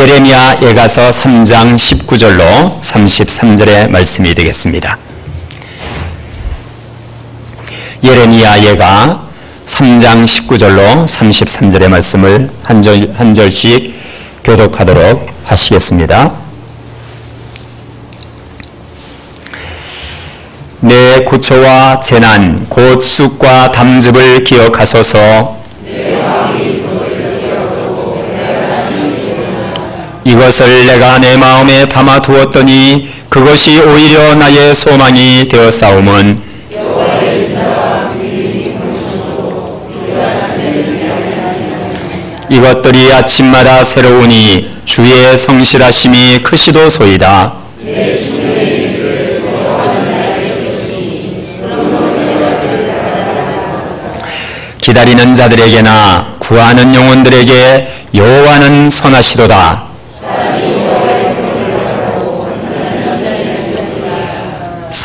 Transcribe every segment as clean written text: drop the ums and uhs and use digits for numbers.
예레미야 예가서 3장 19절로 33절의 말씀이 되겠습니다. 예레미야 예가 3장 19절로 33절의 말씀을 한 절씩 교독하도록 하시겠습니다. 내 고초와 재난 곧 쑥과 담즙을 기억하소서. 이것을 내가 내 마음에 담아두었더니 그것이 오히려 나의 소망이 되었사오면 이것들이 아침마다 새로우니 주의 성실하심이 크시도소이다. 기다리는 자들에게나 구하는 영혼들에게 여호와는 선하시도다.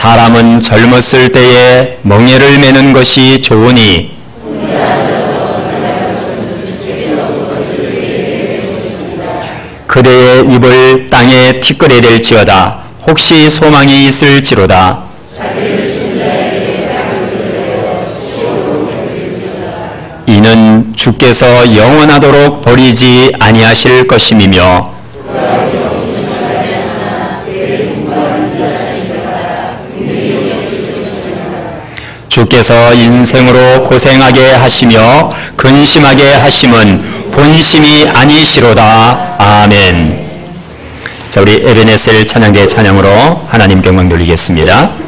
사람은 젊었을 때에 멍에를 매는 것이 좋으니 그대의 입을 땅에 티끌에 댈지어다. 혹시 소망이 있을지로다. 이는 주께서 영원하도록 버리지 아니하실 것임이며 주께서 인생으로 고생하게 하시며 근심하게 하심은 본심이 아니시로다. 아멘. 자, 우리 에베네셀 찬양대 찬양으로 하나님 영광 돌리겠습니다.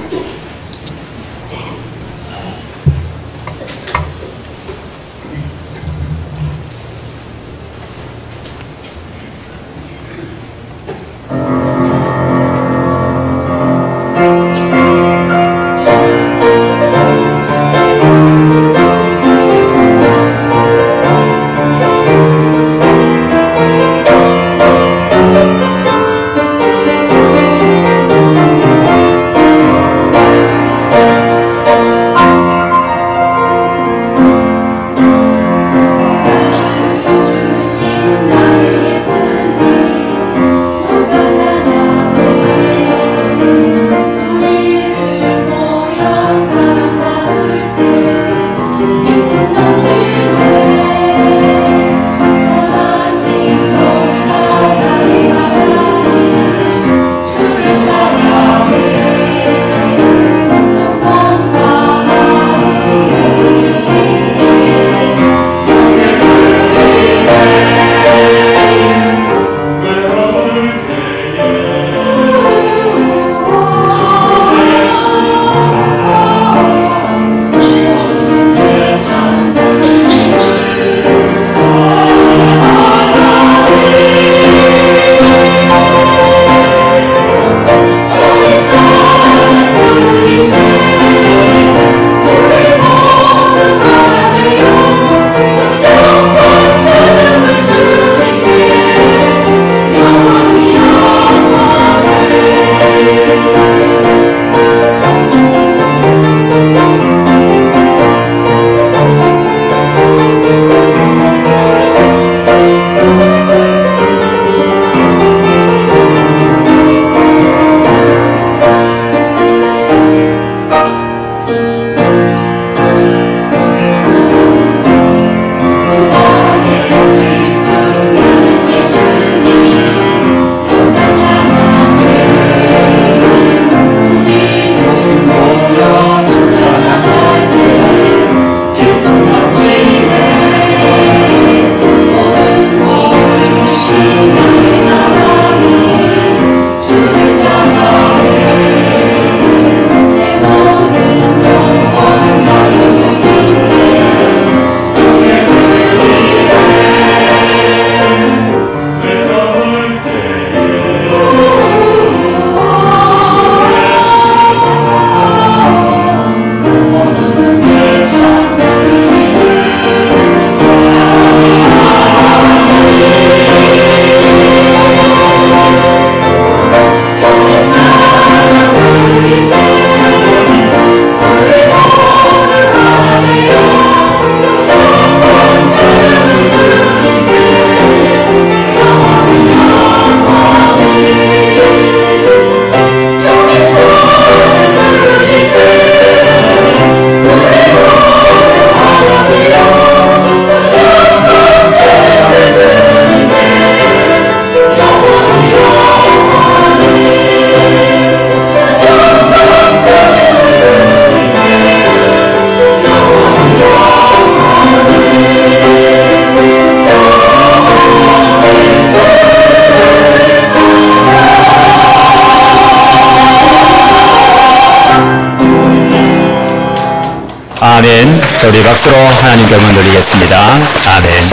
아멘. 자, 우리 박수로 하나님께 영광 돌리겠습니다. 아멘.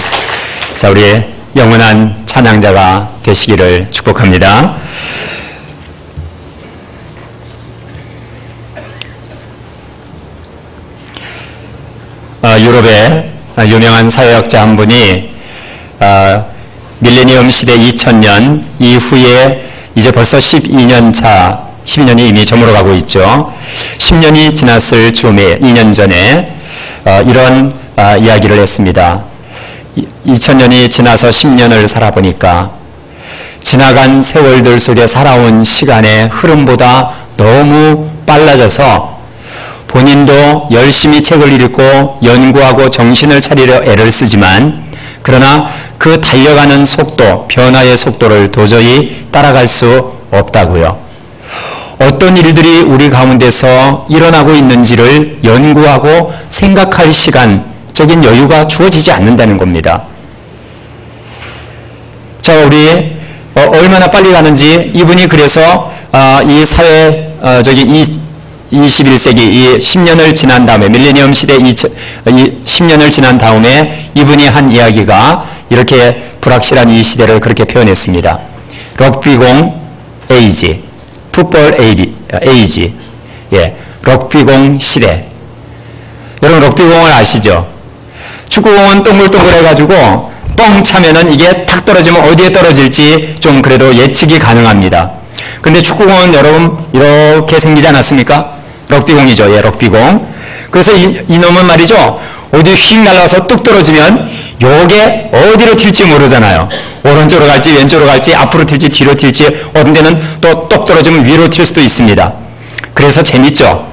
자, 우리 영원한 찬양자가 되시기를 축복합니다. 유럽의 유명한 사회학자 한 분이 밀레니엄 시대 2000년 이후에 이제 벌써 12년이 이미 저물어가고 있죠. 10년이 지났을 즈음에 2년 전에 이런 이야기를 했습니다. 2000년이 지나서 10년을 살아보니까 지나간 세월들 속에 살아온 시간의 흐름보다 너무 빨라져서 본인도 열심히 책을 읽고 연구하고 정신을 차리려 애를 쓰지만 그러나 그 달려가는 속도, 변화의 속도를 도저히 따라갈 수 없다고요. 어떤 일들이 우리 가운데서 일어나고 있는지를 연구하고 생각할 시간적인 여유가 주어지지 않는다는 겁니다. 자, 우리 얼마나 빨리 가는지 이분이 그래서 이 사회 21세기 이 10년을 지난 다음에 밀레니엄 시대 10년을 지난 다음에 이분이 한 이야기가 이렇게 불확실한 이 시대를 그렇게 표현했습니다. 럭비공 에이지, 풋볼 에이지, 예, 럭비공 시대. 여러분 럭비공을 아시죠? 축구공은 동글동글해가지고 뻥 차면은 이게 탁 떨어지면 어디에 떨어질지 좀 그래도 예측이 가능합니다. 근데 축구공은 여러분 이렇게 생기지 않았습니까? 럭비공이죠. 예, 럭비공. 그래서 이놈은 말이죠. 어디 휙 날아가서 뚝 떨어지면 요게 어디로 튈지 모르잖아요. 오른쪽으로 갈지 왼쪽으로 갈지 앞으로 튈지 뒤로 튈지 어떤 데는 또 똑 떨어지면 위로 튈 수도 있습니다. 그래서 재밌죠.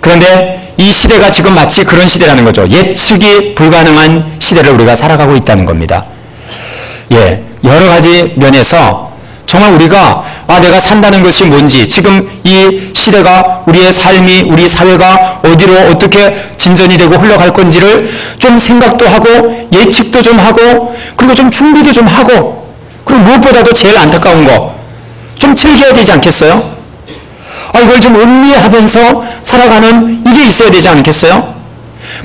그런데 이 시대가 지금 마치 그런 시대라는 거죠. 예측이 불가능한 시대를 우리가 살아가고 있다는 겁니다. 예, 여러 가지 면에서 정말 우리가 내가 산다는 것이 뭔지 지금 이 시대가 우리의 삶이 우리 사회가 어디로 어떻게 진전이 되고 흘러갈 건지를 좀 생각도 하고 예측도 좀 하고 그리고 좀 준비도 좀 하고 그리고 무엇보다도 제일 안타까운 거 좀 즐겨야 되지 않겠어요? 이걸 좀 음미하면서 살아가는 이게 있어야 되지 않겠어요?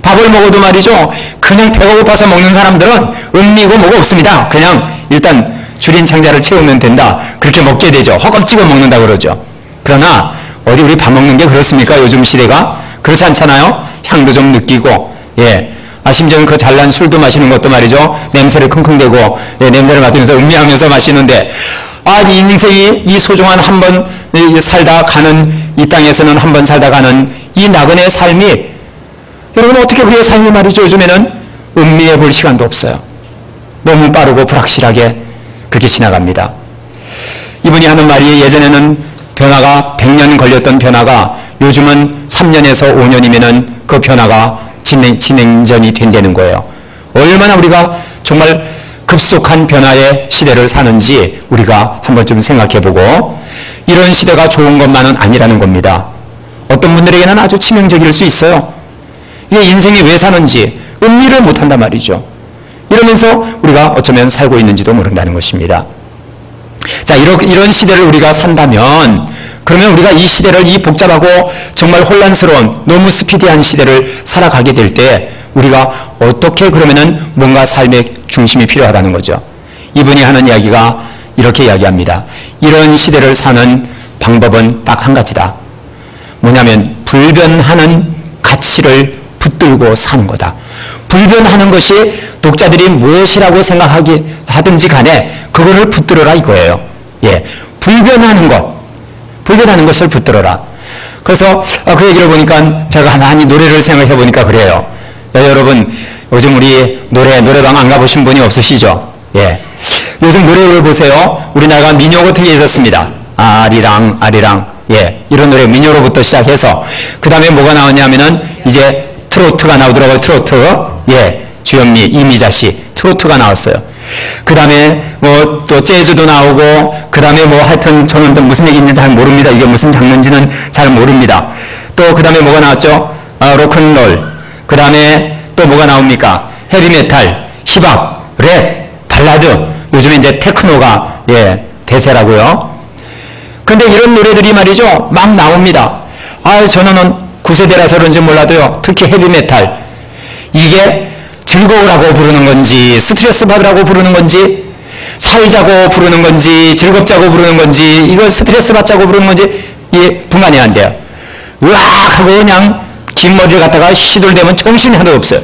밥을 먹어도 말이죠. 그냥 배가 고파서 먹는 사람들은 음미고 뭐가 없습니다. 그냥 일단 줄인 창자를 채우면 된다. 그렇게 먹게 되죠. 허겁지겁 먹는다 그러죠. 그러나 어디 우리 밥 먹는 게 그렇습니까? 요즘 시대가? 그렇지 않잖아요? 향도 좀 느끼고 예. 심지어는 그 잘난 술도 마시는 것도 말이죠. 냄새를 킁킁대고 예, 냄새를 맡으면서 음미하면서 마시는데 이 인생이 이 소중한 한 번 살다 가는 이 땅에서는 한 번 살다 가는 이 나그네의 삶이 여러분 어떻게 우리의 삶이 말이죠. 요즘에는 음미해 볼 시간도 없어요. 너무 빠르고 불확실하게 그렇게 지나갑니다. 이분이 하는 말이 예전에는 변화가 100년 걸렸던 변화가 요즘은 3년에서 5년이면은 그 변화가 진행전이 된다는 거예요. 얼마나 우리가 정말 급속한 변화의 시대를 사는지 우리가 한번 좀 생각해보고 이런 시대가 좋은 것만은 아니라는 겁니다. 어떤 분들에게는 아주 치명적일 수 있어요. 이게 인생이 왜 사는지 음미를 못한단 말이죠. 이러면서 우리가 어쩌면 살고 있는지도 모른다는 것입니다. 자, 이런 시대를 우리가 산다면 그러면 우리가 이 시대를 이 복잡하고 정말 혼란스러운 너무 스피디한 시대를 살아가게 될 때 우리가 어떻게 그러면은 뭔가 삶의 중심이 필요하다는 거죠. 이분이 하는 이야기가 이렇게 이야기합니다. 이런 시대를 사는 방법은 딱 한 가지다. 뭐냐면 불변하는 가치를 붙들고 사는 거다. 불변하는 것이 독자들이 무엇이라고 하든지 간에 그거를 붙들어라 이거예요. 예, 불변하는 것을 붙들어라. 그래서 그 얘기를 보니까 제가 많이 노래를 생각해 보니까 그래요. 여러분 요즘 우리 노래방 안 가보신 분이 없으시죠? 예, 요즘 노래를 보세요. 우리나라가 민요 같은 게 있었습니다. 아리랑 아리랑 예, 이런 노래 민요로부터 시작해서 그 다음에 뭐가 나왔냐면은 이제 트로트가 나오더라고요. 트로트. 예, 주현미, 이미자 씨 트로트가 나왔어요. 그 다음에 뭐 또 재즈도 나오고 그 다음에 뭐 하여튼 저는 또 무슨 얘기인지 잘 모릅니다. 이게 무슨 장르인지는 잘 모릅니다. 또 그 다음에 뭐가 나왔죠? 로큰롤. 그 다음에 또 뭐가 나옵니까? 헤비메탈, 힙합, 랩, 발라드. 요즘에 이제 테크노가 예, 대세라고요. 근데 이런 노래들이 말이죠 막 나옵니다. 저는 9세대라서 그런지 몰라도요, 특히 헤비메탈, 이게 즐거우라고 부르는 건지 스트레스 받으라고 부르는 건지 살자고 부르는 건지 즐겁자고 부르는 건지 이걸 스트레스 받자고 부르는 건지 이게 분간이 안 돼요. 으악 하고 그냥 긴 머리를 갖다가 시들대면 정신이 하나도 없어요.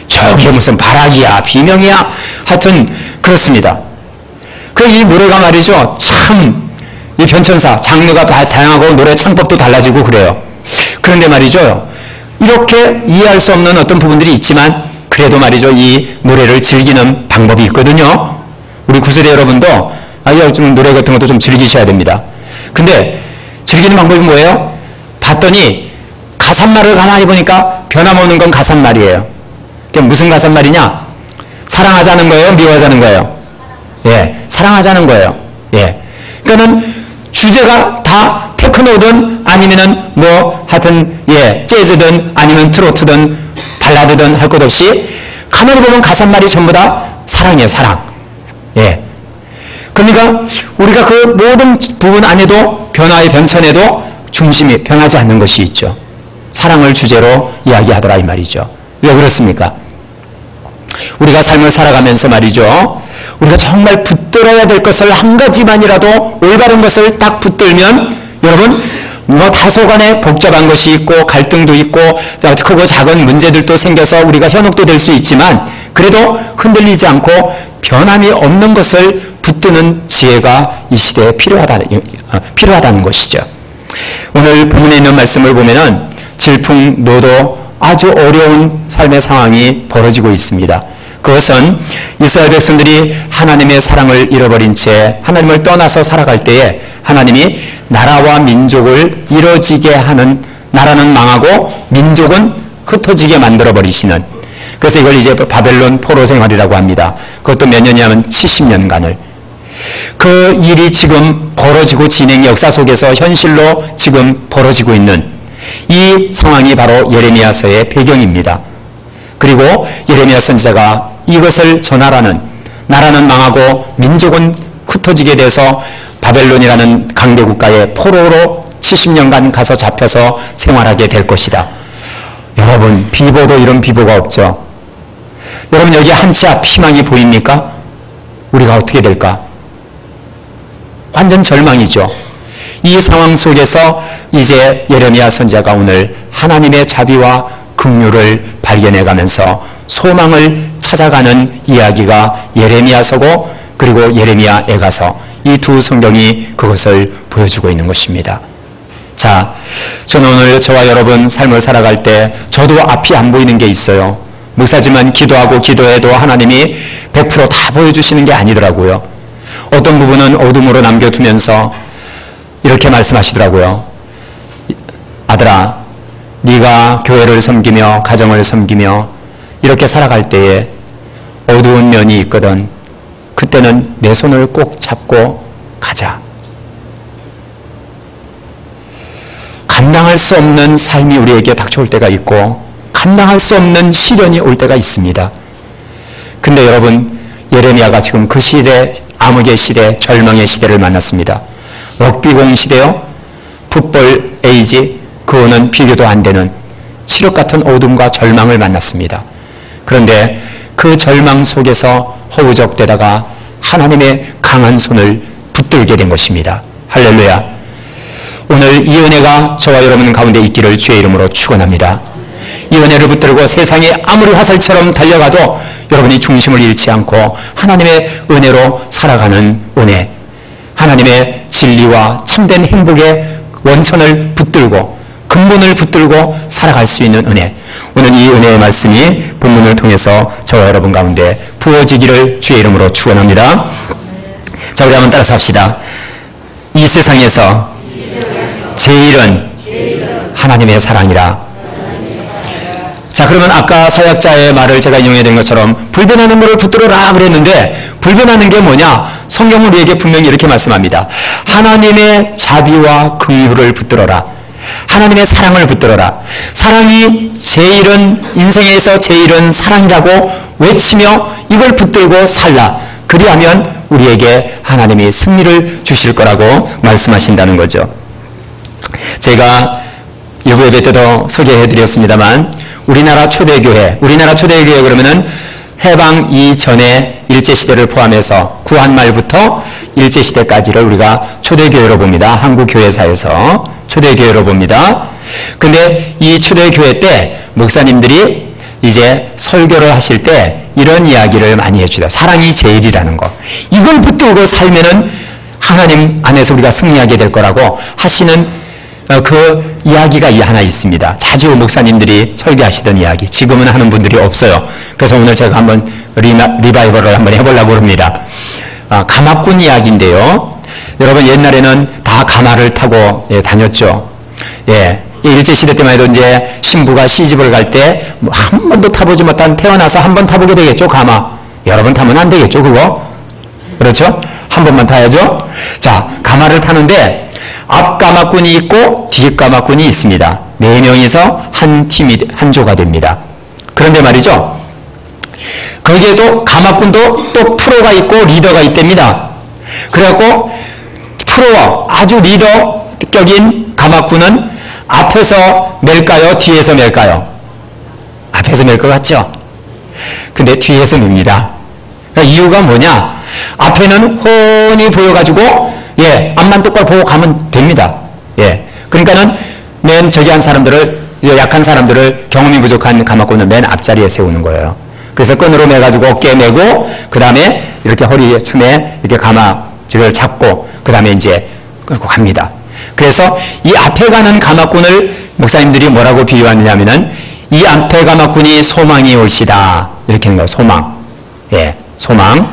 저게 무슨 바락이야 비명이야 하여튼 그렇습니다. 그 이 노래가 말이죠, 참 이 변천사 장르가 다 다양하고 노래 창법도 달라지고 그래요. 그런데 말이죠, 이렇게 이해할 수 없는 어떤 부분들이 있지만 그래도 말이죠, 이 노래를 즐기는 방법이 있거든요. 우리 9세대 여러분도 좀 노래 같은 것도 좀 즐기셔야 됩니다. 근데 즐기는 방법이 뭐예요? 봤더니 가사말을 가만히 보니까 변함없는 건 가사말이에요. 그게 무슨 가사말이냐? 사랑하자는 거예요? 미워하자는 거예요? 예, 사랑하자는 거예요. 예. 그러니까는 주제가 다 테크노든 아니면은 뭐 하여튼 예, 재즈든 아니면 트로트든 발라드든 할 것 없이 가만히 보면 가사말이 전부 다 사랑이에요, 사랑. 예. 그러니까 우리가 그 모든 부분 안에도 변화의 변천에도 중심이 변하지 않는 것이 있죠. 사랑을 주제로 이야기하더라 이 말이죠. 왜 그렇습니까? 우리가 삶을 살아가면서 말이죠, 우리가 정말 붙들어야 될 것을 한 가지만이라도 올바른 것을 딱 붙들면 여러분 뭐 다소간에 복잡한 것이 있고 갈등도 있고 크고 작은 문제들도 생겨서 우리가 현혹도 될 수 있지만 그래도 흔들리지 않고 변함이 없는 것을 붙드는 지혜가 이 시대에 필요하다는 것이죠. 오늘 본문에 있는 말씀을 보면은 질풍노도 아주 어려운 삶의 상황이 벌어지고 있습니다. 그것은 이스라엘 백성들이 하나님의 사랑을 잃어버린 채 하나님을 떠나서 살아갈 때에 하나님이 나라와 민족을 이뤄지게 하는, 나라는 망하고 민족은 흩어지게 만들어버리시는, 그래서 이걸 이제 바벨론 포로 생활이라고 합니다. 그것도 몇 년이냐면 70년간을. 그 일이 지금 벌어지고 진행의 역사 속에서 현실로 지금 벌어지고 있는 이 상황이 바로 예레미야서의 배경입니다. 그리고 예레미야 선지자가 이것을 전하라는, 나라는 망하고 민족은 흩어지게 돼서 바벨론이라는 강대 국가의 포로로 70년간 가서 잡혀서 생활하게 될 것이다. 여러분, 비보도 이런 비보가 없죠. 여러분, 여기 한 치 앞 희망이 보입니까? 우리가 어떻게 될까? 완전 절망이죠. 이 상황 속에서 이제 예레미야 선지자가 오늘 하나님의 자비와 긍휼을 발견해가면서 소망을 찾아가는 이야기가 예레미야서고 그리고 예레미야 애가서, 이 두 성경이 그것을 보여주고 있는 것입니다. 자, 저는 오늘 저와 여러분 삶을 살아갈 때 저도 앞이 안 보이는 게 있어요. 목사지만 기도하고 기도해도 하나님이 100% 다 보여주시는 게 아니더라고요. 어떤 부분은 어둠으로 남겨두면서 이렇게 말씀하시더라고요. 아들아, 네가 교회를 섬기며 가정을 섬기며 이렇게 살아갈 때에 어두운 면이 있거든. 그때는 내 손을 꼭 잡고 가자. 감당할 수 없는 삶이 우리에게 닥쳐올 때가 있고 감당할 수 없는 시련이 올 때가 있습니다. 근데 여러분, 예레미야가 지금 그 시대, 암흑의 시대, 절망의 시대를 만났습니다. 럭비공 시대요, 풋볼 에이지, 그거는 비교도 안 되는 칠흑 같은 어둠과 절망을 만났습니다. 그런데 그 절망 속에서 허우적대다가 하나님의 강한 손을 붙들게 된 것입니다. 할렐루야. 오늘 이 은혜가 저와 여러분 가운데 있기를 주의 이름으로 축원합니다. 이 은혜를 붙들고 세상이 아무리 화살처럼 달려가도 여러분이 중심을 잃지 않고 하나님의 은혜로 살아가는 은혜, 하나님의 진리와 참된 행복의 원천을 붙들고 근본을 붙들고 살아갈 수 있는 은혜, 오늘 이 은혜의 말씀이 본문을 통해서 저와 여러분 가운데 부어지기를 주의 이름으로 축원합니다. 자, 우리 한번 따라서 합시다. 이 세상에서 제일은 하나님의 사랑이라. 자, 그러면 아까 사역자의 말을 제가 인용해야 된 것처럼 불변하는 것을 붙들어라 그랬는데, 불변하는 게 뭐냐? 성경은 우리에게 분명히 이렇게 말씀합니다. 하나님의 자비와 긍휼을 붙들어라. 하나님의 사랑을 붙들어라. 사랑이 제일은, 인생에서 제일은 사랑이라고 외치며 이걸 붙들고 살라. 그리하면 우리에게 하나님이 승리를 주실 거라고 말씀하신다는 거죠. 제가 일부 예배 때도 소개해드렸습니다만 우리나라 초대교회 그러면은 해방 이전의 일제시대를 포함해서 구한말부터 일제시대까지를 우리가 초대교회로 봅니다. 한국교회사에서 초대교회로 봅니다. 근데 이 초대교회 때 목사님들이 이제 설교를 하실 때 이런 이야기를 많이 해주다. 사랑이 제일이라는 거. 이걸 붙들고 살면은 하나님 안에서 우리가 승리하게 될 거라고 하시는 그 이야기가 하나 있습니다. 자주 목사님들이 설교하시던 이야기. 지금은 하는 분들이 없어요. 그래서 오늘 제가 한번 리바이벌을 한번 해보려고 합니다. 가마꾼 이야기인데요. 여러분 옛날에는 다 가마를 타고 다녔죠. 일제시대 때만 해도 이제 신부가 시집을 갈 때 한 번도 타보지 못한 태어나서 한 번 타보게 되겠죠. 가마. 여러 번 타면 안 되겠죠. 그거. 그렇죠? 한 번만 타야죠. 자, 가마를 타는데 앞 가마꾼이 있고 뒤 가마꾼이 있습니다. 4명이서 한 팀이 한 조가 됩니다. 그런데 말이죠. 거기에도 가마꾼도 또 프로가 있고 리더가 있답니다. 그래갖고 프로 아주 리더격인 가마꾼은 앞에서 맬까요? 뒤에서 맬까요? 앞에서 맬 것 같죠? 근데 뒤에서 맵니다. 그러니까 이유가 뭐냐? 앞에는 훤히 보여가지고 앞만 똑바로 보고 가면 됩니다. 그러니까는 맨 저기 한 사람들을, 약한 사람들을 경험이 부족한 가마꾼은 맨 앞자리에 세우는 거예요. 그래서 끈으로 매가지고 어깨에 매고, 그 다음에 이렇게 허리춤에 이렇게 가마를 잡고, 그 다음에 이제 끌고 갑니다. 그래서 이 앞에 가는 가마꾼을 목사님들이 뭐라고 비유하느냐면은 이 앞에 가마꾼이 소망이 올시다. 이렇게 하는 거예요. 소망. 소망.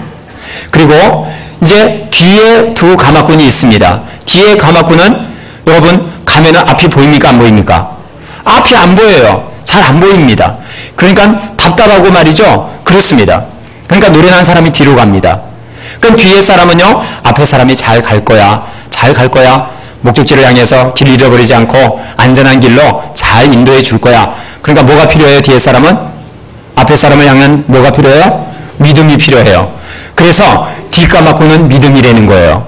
그리고 이제 뒤에 두 가마꾼이 있습니다. 뒤에 가마꾼은 여러분 가면은 앞이 보입니까? 안 보입니까? 앞이 안 보여요. 잘 안 보입니다. 그러니까 답답하고 말이죠. 그렇습니다. 그러니까 노련한 사람이 뒤로 갑니다. 그럼 뒤에 사람은요. 앞에 사람이 잘 갈 거야. 잘 갈 거야. 목적지를 향해서 길 잃어버리지 않고 안전한 길로 잘 인도해 줄 거야. 그러니까 뭐가 필요해요? 뒤에 사람은? 앞에 사람을 향한 뭐가 필요해요? 믿음이 필요해요. 그래서 뒷가마꾼은 믿음이라는 거예요.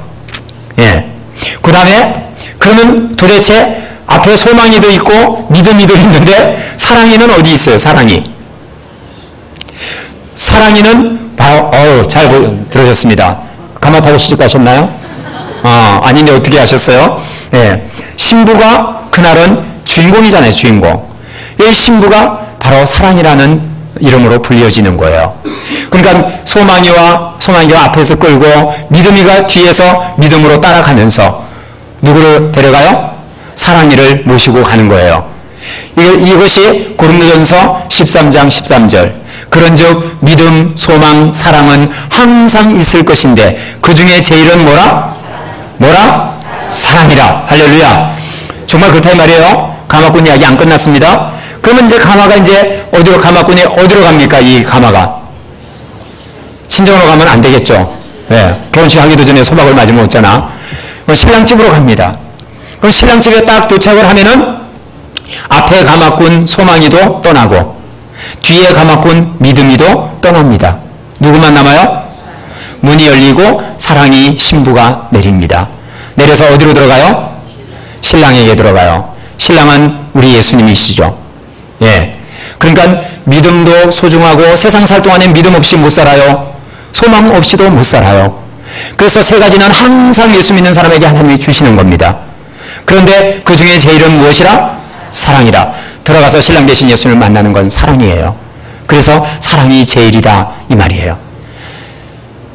그 다음에 그러면 도대체 앞에 소망이도 있고 믿음이도 있는데 사랑이는 어디 있어요? 사랑이는 바로 잘 들으셨습니다. 가마 타고 시집 가셨나요? 아닌데 어떻게 하셨어요? 신부가 그날은 주인공이잖아요. 주인공. 이 신부가 바로 사랑이라는 이름으로 불려지는 거예요. 그러니까 소망이와 앞에서 끌고 믿음이가 뒤에서 믿음으로 따라가면서 누구를 데려가요? 사랑이를 모시고 가는 거예요. 이것이 고린도전서 13장 13절. 그런즉 믿음, 소망, 사랑은 항상 있을 것인데 그 중에 제일은 뭐라? 사랑이라. 할렐루야. 정말 그렇다 이 말이에요. 가마꾼 이야기 안 끝났습니다. 그러면 이제 가마가 이제 가마꾼이 어디로 갑니까? 이 가마가. 친정으로 가면 안 되겠죠. 결혼식 하기도 전에 소박을 맞으면 없잖아. 신랑집으로 갑니다. 그럼 신랑집에 딱 도착을 하면은 앞에 가마꾼 소망이도 떠나고 뒤에 가마꾼 믿음이도 떠납니다. 누구만 남아요? 문이 열리고 사랑이 신부가 내립니다. 내려서 어디로 들어가요? 신랑에게 들어가요. 신랑은 우리 예수님이시죠. 그러니까 믿음도 소중하고 세상 살 동안에 믿음 없이 못 살아요. 소망 없이도 못 살아요. 그래서 세 가지는 항상 예수 믿는 사람에게 하나님이 주시는 겁니다. 그런데 그 중에 제일은 무엇이라? 사랑이라. 들어가서 신랑 되신 예수님을 만나는 건 사랑이에요. 그래서 사랑이 제일이다 이 말이에요.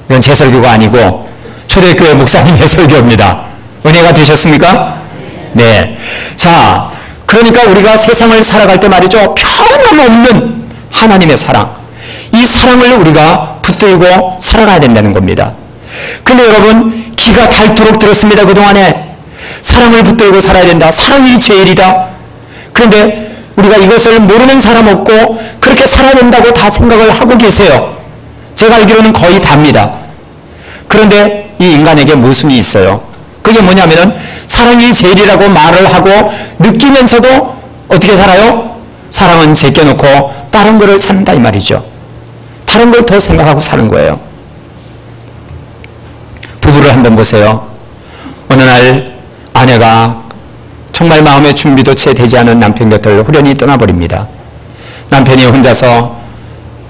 이건 제 설교가 아니고 초대교회 목사님의 설교입니다. 은혜가 되셨습니까? 네. 자, 그러니까 우리가 세상을 살아갈 때 말이죠. 변함없는 하나님의 사랑. 이 사랑을 우리가 붙들고 살아가야 된다는 겁니다. 근데 여러분 기가 닳도록 들었습니다. 그동안에 사랑을 붙들고 살아야 된다. 사랑이 제일이다. 그런데 우리가 이것을 모르는 사람 없고 그렇게 살아야 된다고 다 생각을 하고 계세요. 제가 알기로는 거의 다입니다. 그런데 이 인간에게 모순이 있어요. 그게 뭐냐면은 사랑이 제일이라고 말을 하고 느끼면서도 어떻게 살아요? 사랑은 제껴놓고 다른 거를 찾는다 이 말이죠. 다른 걸 더 생각하고 사는 거예요. 부부를 한번 보세요. 어느 날 아내가 정말 마음의 준비도 채 되지 않은 남편 곁을 후련히 떠나버립니다. 남편이 혼자서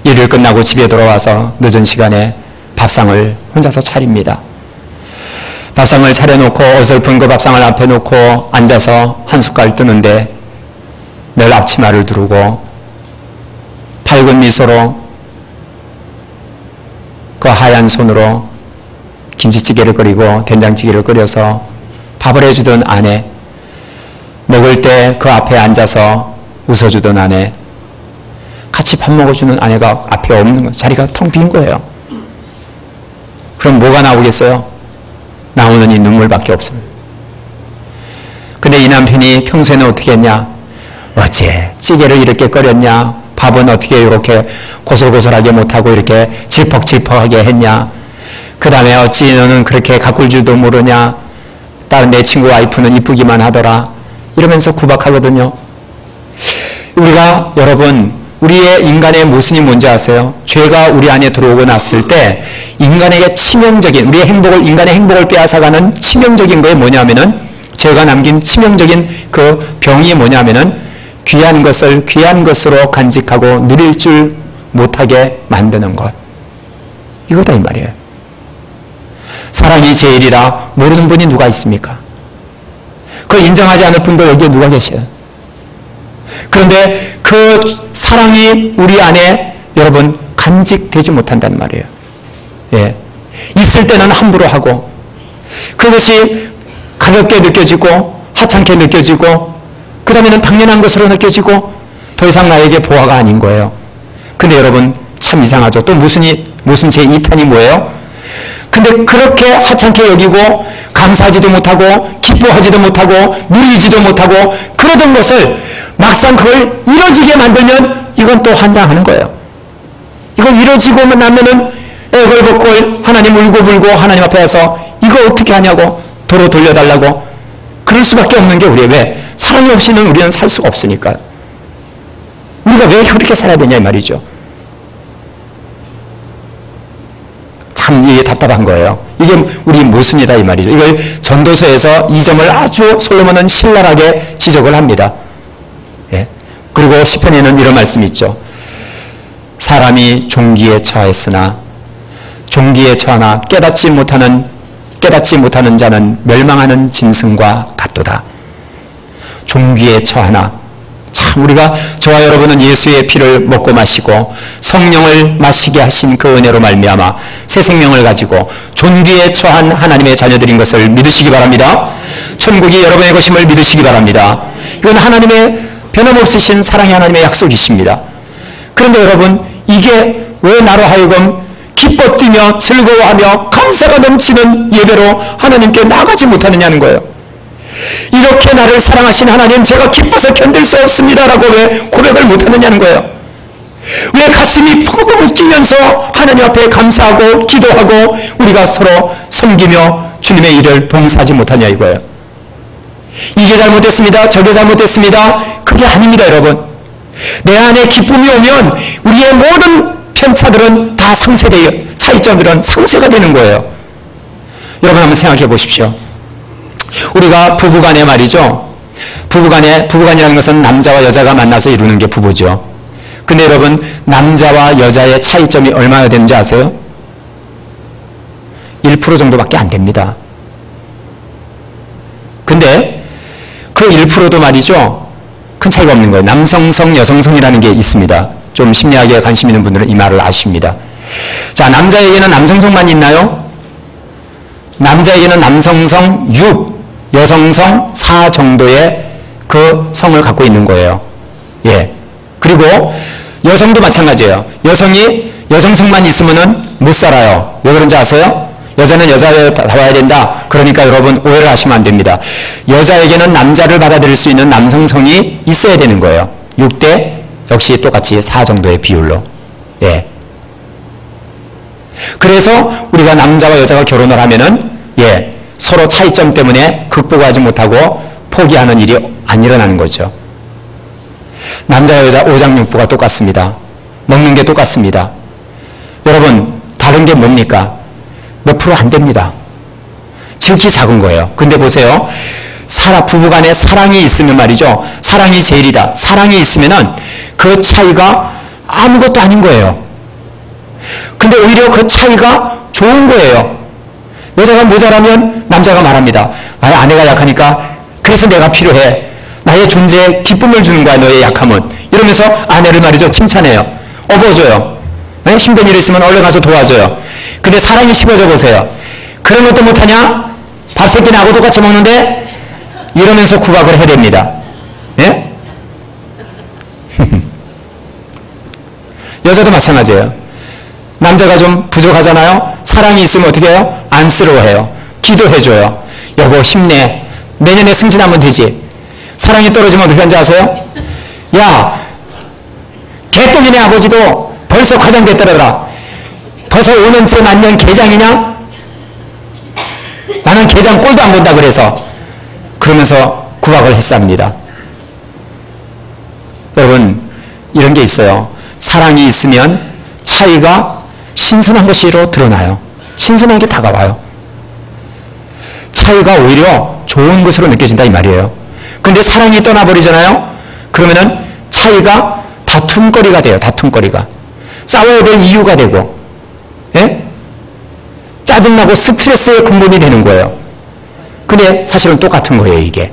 일을 끝나고 집에 돌아와서 늦은 시간에 밥상을 혼자서 차립니다. 밥상을 차려놓고 어설픈 그 밥상을 앞에 놓고 앉아서 한 숟갈 뜨는데 늘 앞치마를 두르고 밝은 미소로 그 하얀 손으로 김치찌개를 끓이고 된장찌개를 끓여서 밥을 해주던 아내, 먹을 때 그 앞에 앉아서 웃어주던 아내, 같이 밥 먹어주는 아내가 앞에 없는 거예요. 자리가 텅 빈 거예요. 그럼 뭐가 나오겠어요? 나오는 이 눈물밖에 없습니다. 근데 이 남편이 평소에는 어떻게 했냐? 어째 찌개를 이렇게 끓였냐? 밥은 어떻게 이렇게 고슬고슬하게 못하고 이렇게 질퍽질퍽하게 했냐? 그 다음에 어찌 너는 그렇게 가꿀 줄도 모르냐? 다른 내 친구 와이프는 이쁘기만 하더라. 이러면서 구박하거든요. 우리가 여러분, 우리의 인간의 모순이 뭔지 아세요? 죄가 우리 안에 들어오고 났을 때 인간에게 치명적인, 우리의 행복을, 인간의 행복을 빼앗아가는 치명적인 거에 뭐냐면은, 죄가 남긴 치명적인 그 병이 뭐냐면은 귀한 것을 귀한 것으로 간직하고 누릴 줄 못하게 만드는 것. 이거다 이 말이에요. 사랑이 제일이라 모르는 분이 누가 있습니까? 그걸 인정하지 않을 분도 여기에 누가 계셔요? 그런데 그 사랑이 우리 안에 여러분 간직되지 못한다는 말이에요. 예. 있을 때는 함부로 하고 그것이 가볍게 느껴지고 하찮게 느껴지고 그 다음에는 당연한 것으로 느껴지고 더 이상 나에게 보화가 아닌 거예요. 근데 여러분 참 이상하죠. 또 무슨 제2탄이 뭐예요? 근데 그렇게 하찮게 여기고 감사하지도 못하고 기뻐하지도 못하고 누리지도 못하고 그러던 것을 막상 그걸 이뤄지게 만들면 이건 또 환장하는 거예요. 이걸 이뤄지고 나면은 애걸복걸 하나님 울고불고 하나님 앞에 와서 이거 어떻게 하냐고 도로 돌려달라고 그럴 수밖에 없는 게 우리의 왜? 사랑이 없이는 우리는 살 수가 없으니까. 우리가 왜 그렇게 살아야 되냐 이 말이죠. 참 이게 답답한 거예요. 이게 우리 모순이다 이 말이죠. 이걸 전도서에서 이 점을 아주 솔로몬은 신랄하게 지적을 합니다. 예. 그리고 시편에는 이런 말씀이 있죠. 사람이 종기에 처했으나 종기에 처하나 깨닫지 못하는 자는 멸망하는 짐승과 같도다. 종기에 처하나 참 우리가 저와 여러분은 예수의 피를 먹고 마시고 성령을 마시게 하신 그 은혜로 말미암아 새 생명을 가지고 존귀에 처한 하나님의 자녀들인 것을 믿으시기 바랍니다. 천국이 여러분의 것임을 믿으시기 바랍니다. 이건 하나님의 변함없으신 사랑의 하나님의 약속이십니다. 그런데 여러분 이게 왜 나로 하여금 기뻐 뛰며 즐거워하며 감사가 넘치는 예배로 하나님께 나가지 못하느냐는 거예요. 이렇게 나를 사랑하신 하나님 제가 기뻐서 견딜 수 없습니다라고 왜 고백을 못하느냐는 거예요. 왜 가슴이 펑펑 뛰면서 하나님 앞에 감사하고 기도하고 우리가 서로 섬기며 주님의 일을 봉사하지 못하냐 이거예요. 이게 잘못됐습니다. 저게 잘못됐습니다. 그게 아닙니다 여러분. 내 안에 기쁨이 오면 우리의 모든 편차들은 다 상쇄되어 차이점들은 상쇄가 되는 거예요. 여러분 한번 생각해 보십시오. 우리가 부부간에 말이죠. 부부간이라는 것은 남자와 여자가 만나서 이루는 게 부부죠. 근데 여러분 남자와 여자의 차이점이 얼마나 되는지 아세요? 1% 정도밖에 안 됩니다. 근데 그 1%도 말이죠. 큰 차이가 없는 거예요. 남성성, 여성성이라는 게 있습니다. 좀 심리학에 관심 있는 분들은 이 말을 아십니다. 자, 남자에게는 남성성만 있나요? 남자에게는 남성성 6, 여성성 4 정도의 그 성을 갖고 있는 거예요. 예. 그리고 여성도 마찬가지예요. 여성이 여성성만 있으면은 못 살아요. 왜 그런지 아세요? 여자는 여자를 받아야 된다. 그러니까 여러분 오해를 하시면 안 됩니다. 여자에게는 남자를 받아들일 수 있는 남성성이 있어야 되는 거예요. 6대 역시 똑같이 4 정도의 비율로. 예. 그래서 우리가 남자와 여자가 결혼을 하면은 예, 서로 차이점 때문에 극복하지 못하고 포기하는 일이 안 일어나는 거죠. 남자와 여자 오장육부가 똑같습니다. 먹는 게 똑같습니다. 여러분 다른 게 뭡니까? 몇 프로 안 됩니다. 지극히 작은 거예요. 근데 보세요. 부부간에 사랑이 있으면 말이죠. 사랑이 제일이다. 사랑이 있으면은 그 차이가 아무것도 아닌 거예요. 근데 오히려 그 차이가 좋은 거예요. 여자가 모자라면 남자가 말합니다. 아내가 약하니까 그래서 내가 필요해. 나의 존재에 기쁨을 주는 거야, 너의 약함은. 이러면서 아내를 말이죠, 칭찬해요. 업어줘요. 네? 힘든 일 있으면 얼른 가서 도와줘요. 근데 사랑이 식어져 보세요. 그런 것도 못하냐? 밥 세끼 나하고 똑같이 먹는데? 이러면서 구박을 해야 됩니다. 예? 여자도 마찬가지예요. 남자가 좀 부족하잖아요? 사랑이 있으면 어떻게 해요? 안쓰러워해요. 기도해줘요. 여보 힘내. 내년에 승진하면 되지. 사랑이 떨어지면 어떻게 하는지 아세요? 야, 개똥이네 아버지도 벌써 과장됐더라. 벌써 5년째 만년 개장이냐? 나는 개장 꼴도 안 본다 그래서. 그러면서 구박을 했습니다. 여러분, 이런 게 있어요. 사랑이 있으면 차이가 신선한 것으로 드러나요. 신선한 게 다가와요. 차이가 오히려 좋은 것으로 느껴진다 이 말이에요. 근데 사랑이 떠나버리잖아요. 그러면은 차이가 다툼거리가 돼요. 다툼거리가. 싸워야 될 이유가 되고, 예? 짜증나고 스트레스의 근본이 되는 거예요. 근데 사실은 똑같은 거예요, 이게.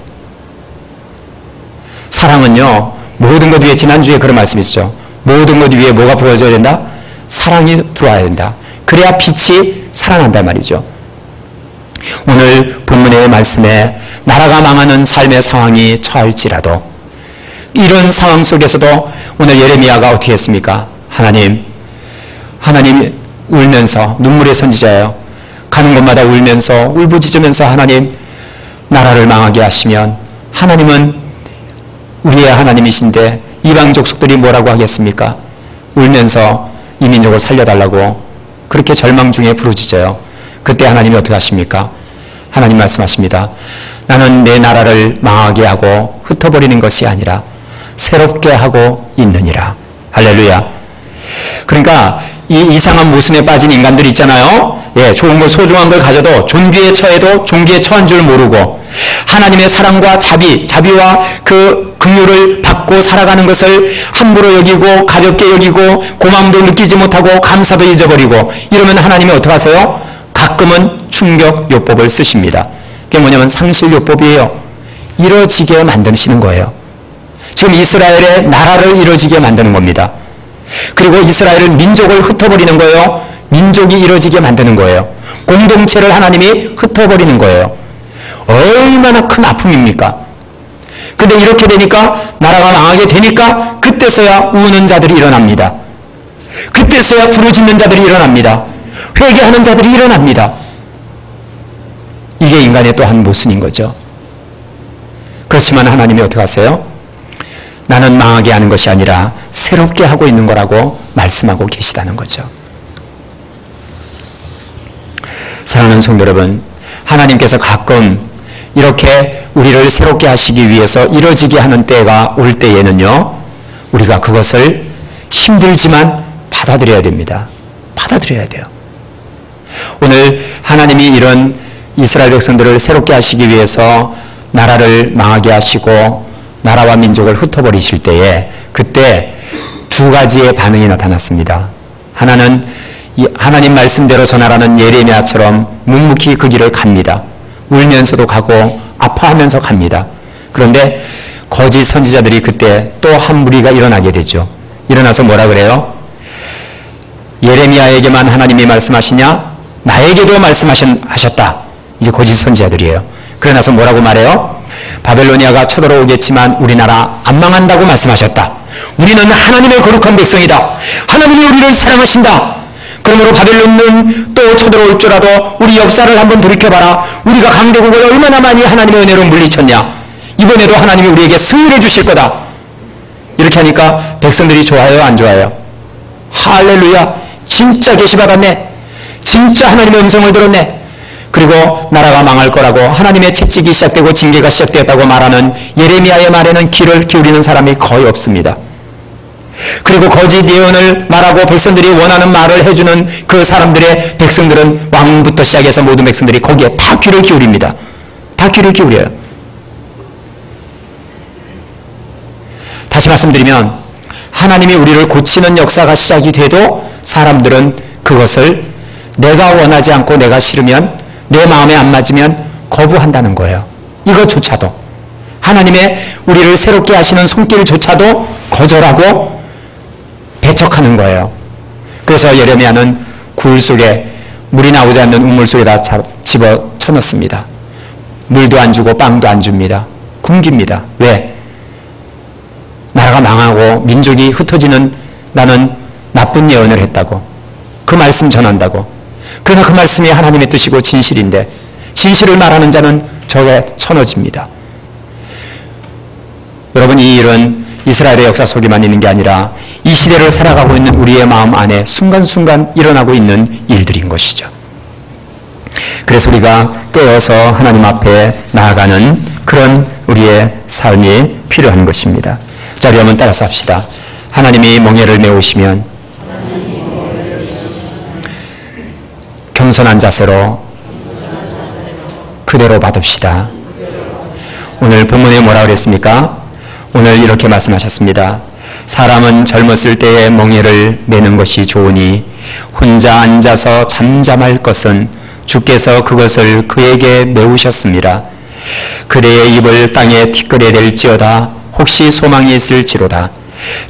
사랑은요, 모든 것 위에, 지난주에 그런 말씀 있죠. 모든 것 위에 뭐가 부어져야 된다? 사랑이 들어와야 된다. 그래야 빛이 살아난다 말이죠. 오늘 본문의 말씀에 나라가 망하는 삶의 상황이 처할지라도 이런 상황 속에서도 오늘 예레미야가 어떻게 했습니까? 하나님이 울면서, 눈물의 선지자예요. 가는 곳마다 울면서 울부짖으면서 하나님, 나라를 망하게 하시면 하나님은 우리의 하나님이신데 이방 족속들이 뭐라고 하겠습니까? 울면서 이 민족을 살려달라고 그렇게 절망 중에 부르짖어요. 그때 하나님이 어떻게 하십니까? 하나님 말씀하십니다. 나는 내 나라를 망하게 하고 흩어버리는 것이 아니라 새롭게 하고 있느니라. 할렐루야. 그러니까 이 이상한 모순에 빠진 인간들 있잖아요. 예, 좋은 걸, 소중한 걸 가져도 존귀에 처해도 존귀에 처한 줄 모르고 하나님의 사랑과 자비와 그 긍휼을 받고 살아가는 것을 함부로 여기고 가볍게 여기고 고마움도 느끼지 못하고 감사도 잊어버리고 이러면 하나님이 어떻게 하세요? 가끔은 충격 요법을 쓰십니다. 그게 뭐냐면 상실 요법이에요. 이뤄지게 만드시는 거예요. 지금 이스라엘의 나라를 이뤄지게 만드는 겁니다. 그리고 이스라엘을 민족을 흩어버리는 거예요. 민족이 이뤄지게 만드는 거예요. 공동체를 하나님이 흩어버리는 거예요. 얼마나 큰 아픔입니까? 근데 이렇게 되니까, 나라가 망하게 되니까 그때서야 우는 자들이 일어납니다. 그때서야 부르짖는 자들이 일어납니다. 회개하는 자들이 일어납니다. 이게 인간의 또 한 모순인 거죠. 그렇지만 하나님이 어떻게 하세요? 나는 망하게 하는 것이 아니라 새롭게 하고 있는 거라고 말씀하고 계시다는 거죠. 사랑하는 성도 여러분, 하나님께서 가끔 이렇게 우리를 새롭게 하시기 위해서 이뤄지게 하는 때가 올 때에는요, 우리가 그것을 힘들지만 받아들여야 됩니다. 받아들여야 돼요. 오늘 하나님이 이런 이스라엘 백성들을 새롭게 하시기 위해서 나라를 망하게 하시고 나라와 민족을 흩어버리실 때에 그때 두 가지의 반응이 나타났습니다. 하나는 하나님 말씀대로 전하라는 예레미야처럼 묵묵히 그 길을 갑니다. 울면서도 가고 아파하면서 갑니다. 그런데 거짓 선지자들이 그때 또 한 무리가 일어나게 되죠. 일어나서 뭐라 그래요? 예레미야에게만 하나님이 말씀하시냐? 나에게도 말씀하셨다. 이제 거짓 선지자들이에요. 그러나서 뭐라고 말해요? 바벨로니아가 쳐들어오겠지만 우리나라 안 망한다고 말씀하셨다. 우리는 하나님의 거룩한 백성이다. 하나님이 우리를 사랑하신다. 그러므로 바벨론은 또 쳐들어올 줄 알아도 우리 역사를 한번 돌이켜봐라. 우리가 강대국을 얼마나 많이 하나님의 은혜로 물리쳤냐. 이번에도 하나님이 우리에게 승리를 주실 거다. 이렇게 하니까 백성들이 좋아요, 안 좋아요? 할렐루야, 진짜 계시받았네. 진짜 하나님의 음성을 들었네. 그리고 나라가 망할 거라고 하나님의 채찍이 시작되고 징계가 시작되었다고 말하는 예레미야의 말에는 귀를 기울이는 사람이 거의 없습니다. 그리고 거짓 예언을 말하고 백성들이 원하는 말을 해주는 그 사람들의 백성들은 왕부터 시작해서 모든 백성들이 거기에 다 귀를 기울입니다. 다 귀를 기울여요. 다시 말씀드리면 하나님이 우리를 고치는 역사가 시작이 돼도 사람들은 그것을 내가 원하지 않고 내가 싫으면, 내 마음에 안 맞으면 거부한다는 거예요. 이것조차도, 하나님의 우리를 새롭게 하시는 손길조차도 거절하고 배척하는 거예요. 그래서 예레미야는 굴 속에, 물이 나오지 않는 우물 속에다 집어쳐 넣습니다. 물도 안 주고 빵도 안 줍니다. 굶깁니다. 왜? 나라가 망하고 민족이 흩어지는, 나는 나쁜 예언을 했다고, 그 말씀 전한다고. 그러나 그 말씀이 하나님의 뜻이고 진실인데, 진실을 말하는 자는 적에 쳐넣어집니다. 여러분, 이 일은 이스라엘의 역사 속에만 있는 게 아니라 이 시대를 살아가고 있는 우리의 마음 안에 순간순간 일어나고 있는 일들인 것이죠. 그래서 우리가 깨어서 하나님 앞에 나아가는 그런 우리의 삶이 필요한 것입니다. 자, 우리 한번 따라서 합시다. 하나님이 멍에를 메우시면 겸손한 자세로 그대로 받읍시다. 오늘 본문에 뭐라 그랬습니까? 오늘 이렇게 말씀하셨습니다. 사람은 젊었을 때에 멍에를 메는 것이 좋으니 혼자 앉아서 잠잠할 것은 주께서 그것을 그에게 메우셨습니다. 그대의 입을 땅에 티끌에 댈지어다. 혹시 소망이 있을지로다.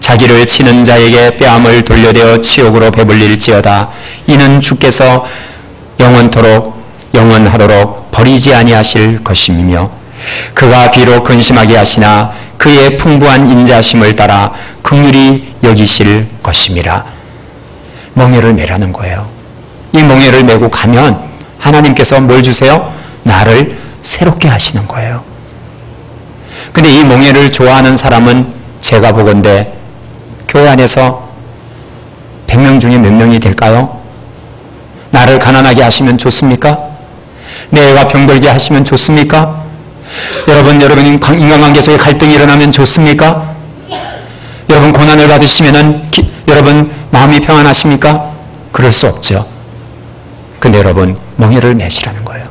자기를 치는 자에게 뺨을 돌려대어 치욕으로 배불릴지어다. 이는 주께서 영원하도록 버리지 아니하실 것이며, 그가 비록 근심하게 하시나 그의 풍부한 인자심을 따라 긍휼히 여기실 것임이라. 멍에를 메라는 거예요. 이 멍에를 메고 가면 하나님께서 뭘 주세요? 나를 새롭게 하시는 거예요. 근데 이 멍에를 좋아하는 사람은 제가 보건대 교회 안에서 100명 중에 몇 명이 될까요? 나를 가난하게 하시면 좋습니까? 내 애가 병들게 하시면 좋습니까? 여러분 인간관계 속에 갈등이 일어나면 좋습니까? 여러분 고난을 받으시면은 여러분 마음이 평안하십니까? 그럴 수 없죠. 근데 여러분 멍에를 메시라는 거예요.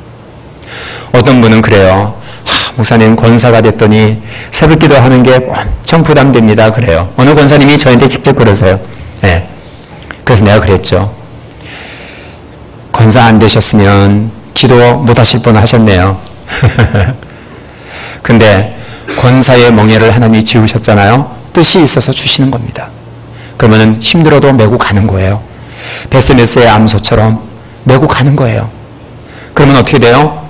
어떤 분은 그래요. 목사님 권사가 됐더니 새벽기도 하는 게 엄청 부담됩니다. 그래요. 어느 권사님이 저한테 직접 그러세요. 네. 그래서 내가 그랬죠. 권사 안 되셨으면 기도 못 하실 뻔 하셨네요. 근데 권사의 멍에를 하나님이 지우셨잖아요. 뜻이 있어서 주시는 겁니다. 그러면 힘들어도 메고 가는 거예요. 베스메스의 암소처럼 메고 가는 거예요. 그러면 어떻게 돼요?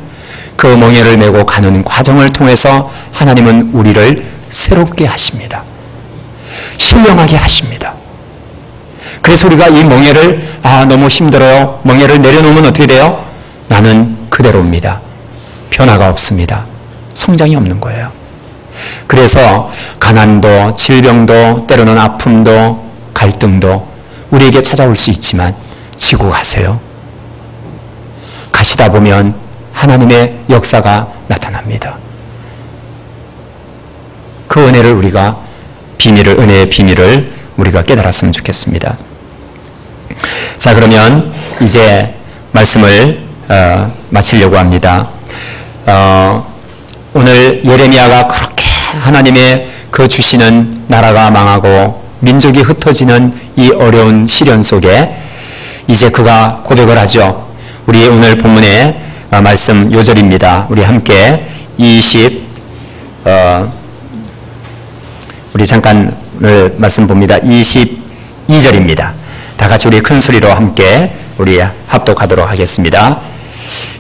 그 멍에를 메고 가는 과정을 통해서 하나님은 우리를 새롭게 하십니다. 신령하게 하십니다. 그래서 우리가 이 멍에를 너무 힘들어요. 멍에를 내려놓으면 어떻게 돼요? 나는 그대로입니다. 변화가 없습니다. 성장이 없는 거예요. 그래서 가난도, 질병도, 때로는 아픔도, 갈등도 우리에게 찾아올 수 있지만 지고 가세요. 가시다 보면 하나님의 역사가 나타납니다. 그 은혜를 우리가 은혜의 비밀을 우리가 깨달았으면 좋겠습니다. 자, 그러면 이제 말씀을 마치려고 합니다. 오늘 예레미야가 그렇게 하나님의 그 주시는 나라가 망하고 민족이 흩어지는 이 어려운 시련 속에 이제 그가 고백을 하죠. 우리 오늘 본문의 말씀 요절입니다. 우리 함께 우리 잠깐 말씀 봅니다. 22절입니다. 다 같이 우리 큰 소리로 함께 우리 합독하도록 하겠습니다.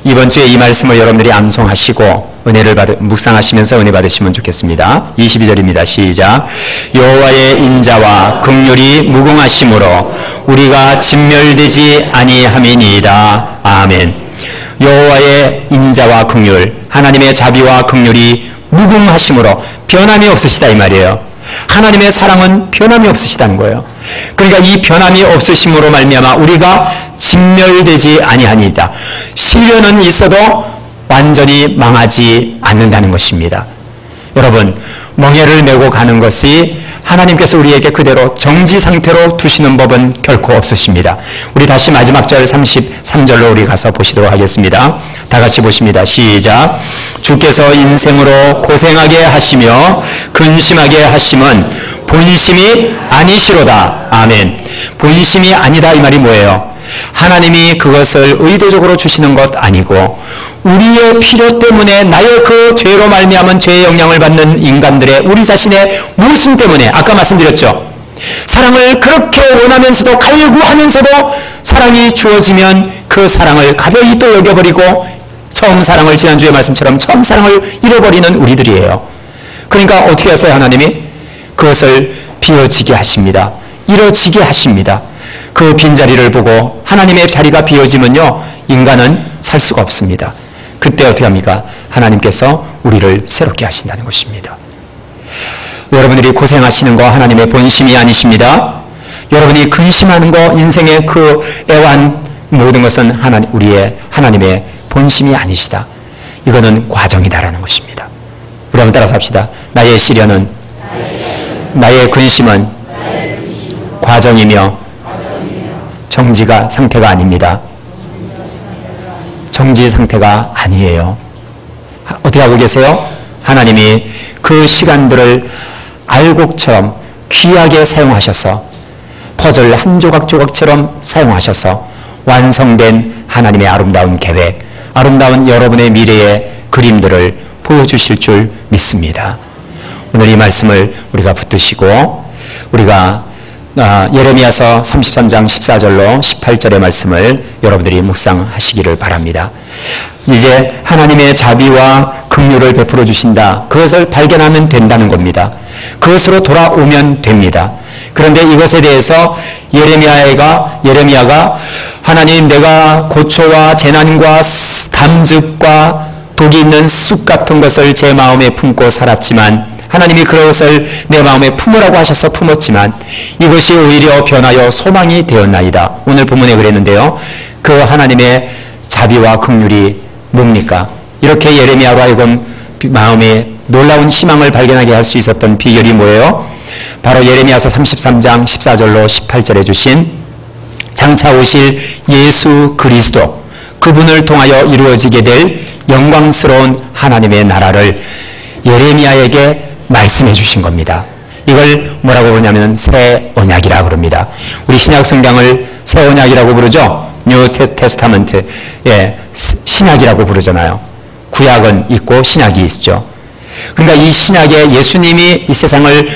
이번 주에 이 말씀을 여러분들이 암송하시고 은혜를 묵상하시면서 은혜 받으시면 좋겠습니다. 22절입니다. 시작. 여호와의 인자와 긍휼이 무궁하심으로 우리가 진멸되지 아니함이니이다. 아멘. 여호와의 인자와 긍휼, 하나님의 자비와 긍휼이 무궁하심으로 변함이 없으시다 이 말이에요. 하나님의 사랑은 변함이 없으시다는 거예요. 그러니까 이 변함이 없으심으로 말미암아 우리가 진멸되지 아니하니이다. 시련은 있어도 완전히 망하지 않는다는 것입니다. 여러분, 멍에를 메고 가는 것이 하나님께서 우리에게 그대로 정지 상태로 두시는 법은 결코 없으십니다. 우리 다시 마지막 절 33절로 우리 가서 보시도록 하겠습니다. 다 같이 보십니다. 시작. 주께서 인생으로 고생하게 하시며 근심하게 하심은 본심이 아니시로다. 아멘. 본심이 아니다 이 말이 뭐예요? 하나님이 그것을 의도적으로 주시는 것 아니고 우리의 필요 때문에 나의 그 죄로 말미암은 죄의 영향을 받는 인간들의 우리 자신의 모순 때문에 아까 말씀드렸죠. 사랑을 그렇게 원하면서도 갈구하면서도 사랑이 주어지면 그 사랑을 가벼이 또 여겨버리고 처음 사랑을 지난주의 말씀처럼 처음 사랑을 잃어버리는 우리들이에요. 그러니까 어떻게 하세요? 하나님이 그것을 비워지게 하십니다. 이뤄지게 하십니다. 그 빈자리를 보고 하나님의 자리가 비어지면요 인간은 살 수가 없습니다. 그때 어떻게 합니까? 하나님께서 우리를 새롭게 하신다는 것입니다. 여러분들이 고생하시는 거 하나님의 본심이 아니십니다. 여러분이 근심하는 거 인생의 그 애환 모든 것은 하나님의 본심이 아니시다. 이거는 과정이다라는 것입니다. 우리 한번 따라서 합시다. 나의 시련은 나의 근심은 과정이며 정지가 상태가 아닙니다. 정지 상태가 아니에요. 어떻게 하고 계세요? 하나님이 그 시간들을 알곡처럼 귀하게 사용하셔서 퍼즐 한 조각조각처럼 사용하셔서 완성된 하나님의 아름다운 계획, 아름다운 여러분의 미래의 그림들을 보여주실 줄 믿습니다. 오늘 이 말씀을 우리가 붙드시고 우리가 예레미야서 33장 14절로 18절의 말씀을 여러분들이 묵상하시기를 바랍니다. 이제 하나님의 자비와 긍휼을 베풀어 주신다. 그것을 발견하면 된다는 겁니다. 그것으로 돌아오면 됩니다. 그런데 이것에 대해서 예레미야가 하나님 내가 고초와 재난과 담즙과 독이 있는 쑥 같은 것을 제 마음에 품고 살았지만 하나님이 그것을 내 마음에 품으라고 하셔서 품었지만 이것이 오히려 변하여 소망이 되었나이다. 오늘 본문에 그랬는데요. 그 하나님의 자비와 긍휼이 뭡니까? 이렇게 예레미야로 하여금 마음에 놀라운 희망을 발견하게 할 수 있었던 비결이 뭐예요? 바로 예레미야서 33장 14절로 18절에 주신 장차 오실 예수 그리스도 그분을 통하여 이루어지게 될 영광스러운 하나님의 나라를 예레미야에게 말씀해 주신 겁니다. 이걸 뭐라고 부르냐면 새 언약이라고 그럽니다. 우리 신약 성경을 새 언약이라고 부르죠. 뉴 테스타먼트, 신약이라고 부르잖아요. 구약은 있고 신약이 있죠. 그러니까 이 신약에 예수님이 이 세상을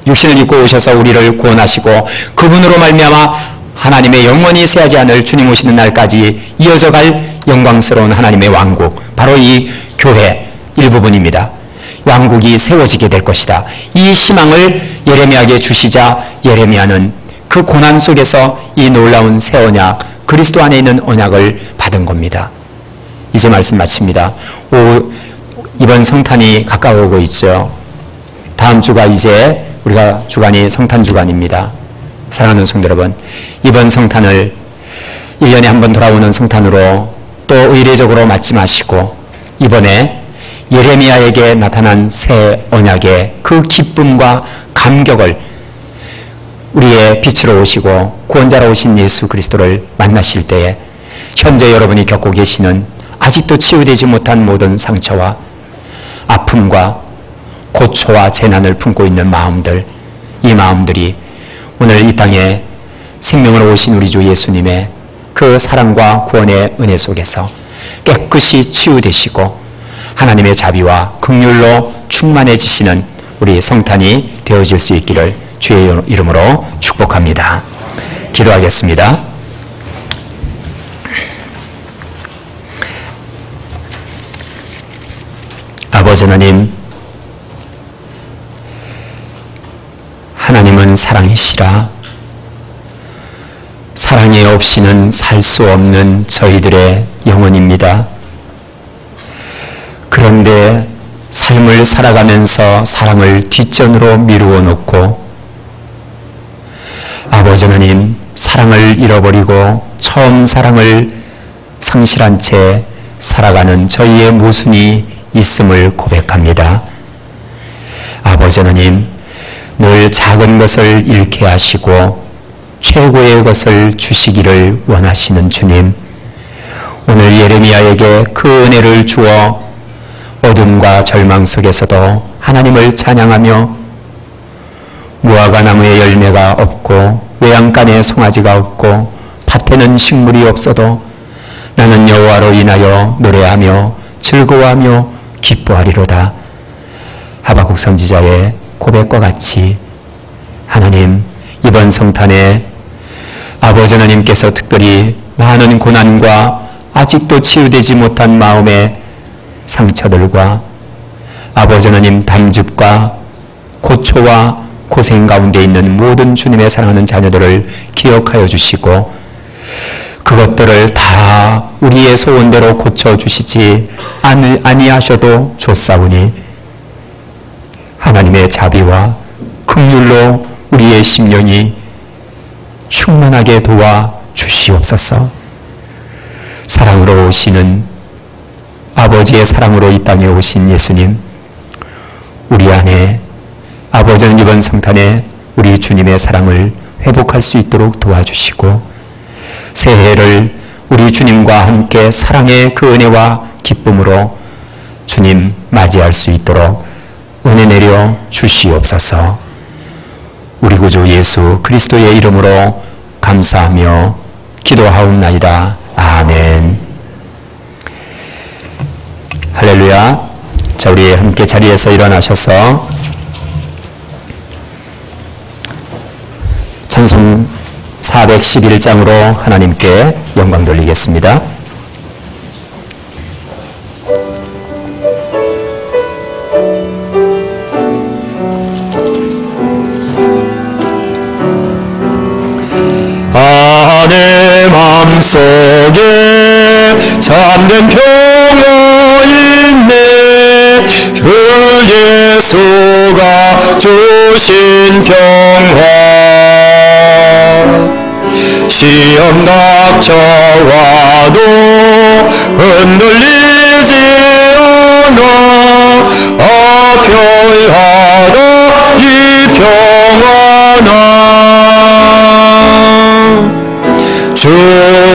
육신을 입고 오셔서 우리를 구원하시고 그분으로 말미암아 하나님의 영원히 쇠하지 않을 주님 오시는 날까지 이어져 갈 영광스러운 하나님의 왕국, 바로 이 교회 일부분입니다. 왕국이 세워지게 될 것이다. 이 희망을 예레미야에게 주시자 예레미야는 그 고난 속에서 이 놀라운 새 언약, 그리스도 안에 있는 언약을 받은 겁니다. 이제 말씀 마칩니다. 이번 성탄이 가까워오고 있죠. 다음 주가 이제 우리가 주간이 성탄 주간입니다. 사랑하는 성도 여러분, 이번 성탄을 1년에 한 번 돌아오는 성탄으로 또 의례적으로 맞지 마시고 이번에 예레미야에게 나타난 새 언약의 그 기쁨과 감격을 우리의 빛으로 오시고 구원자로 오신 예수 그리스도를 만나실 때에 현재 여러분이 겪고 계시는 아직도 치유되지 못한 모든 상처와 아픔과 고초와 재난을 품고 있는 마음들, 이 마음들이 오늘 이 땅에 생명으로 오신 우리 주 예수님의 그 사랑과 구원의 은혜 속에서 깨끗이 치유되시고 하나님의 자비와 긍휼로 충만해지시는 우리 성탄이 되어질 수 있기를 주의 이름으로 축복합니다. 기도하겠습니다. 아버지 하나님, 하나님은 사랑이시라. 사랑이 없이는 살 수 없는 저희들의 영혼입니다. 그런데 삶을 살아가면서 사랑을 뒷전으로 미루어 놓고 아버지 하나님, 사랑을 잃어버리고 처음 사랑을 상실한 채 살아가는 저희의 모순이 있음을 고백합니다. 아버지 하나님, 늘 작은 것을 잃게 하시고 최고의 것을 주시기를 원하시는 주님, 오늘 예레미야에게 그 은혜를 주어 어둠과 절망 속에서도 하나님을 찬양하며 무화과 나무에 열매가 없고 외양간에 송아지가 없고 밭에는 식물이 없어도 나는 여호와로 인하여 노래하며 즐거워하며 기뻐하리로다. 하박국 선지자의 고백과 같이 하나님, 이번 성탄에 아버지 하나님께서 특별히 많은 고난과 아직도 치유되지 못한 마음의 상처들과 아버지 하나님 단줍과 고초와 고생 가운데 있는 모든 주님의 사랑하는 자녀들을 기억하여 주시고 그것들을 다 우리의 소원대로 고쳐주시지 아니하셔도 좋사오니 하나님의 자비와 긍휼로 우리의 심령이 충만하게 도와 주시옵소서. 사랑으로 오시는 아버지의 사랑으로 이 땅에 오신 예수님, 우리 안에 아버지는 이번 성탄에 우리 주님의 사랑을 회복할 수 있도록 도와주시고 새해를 우리 주님과 함께 사랑의 그 은혜와 기쁨으로 주님 맞이할 수 있도록 은혜 내려 주시옵소서. 우리 구주 예수 그리스도의 이름으로 감사하며 기도하옵나이다. 아멘. 할렐루야. 자, 우리 함께 자리에서 일어나셔서 찬송 411장으로 하나님께 영광 돌리겠습니다. 내 맘속에 참된 평화 있네. 그 예수가 주신 평화. 시험 닥쳐와도 흔들리지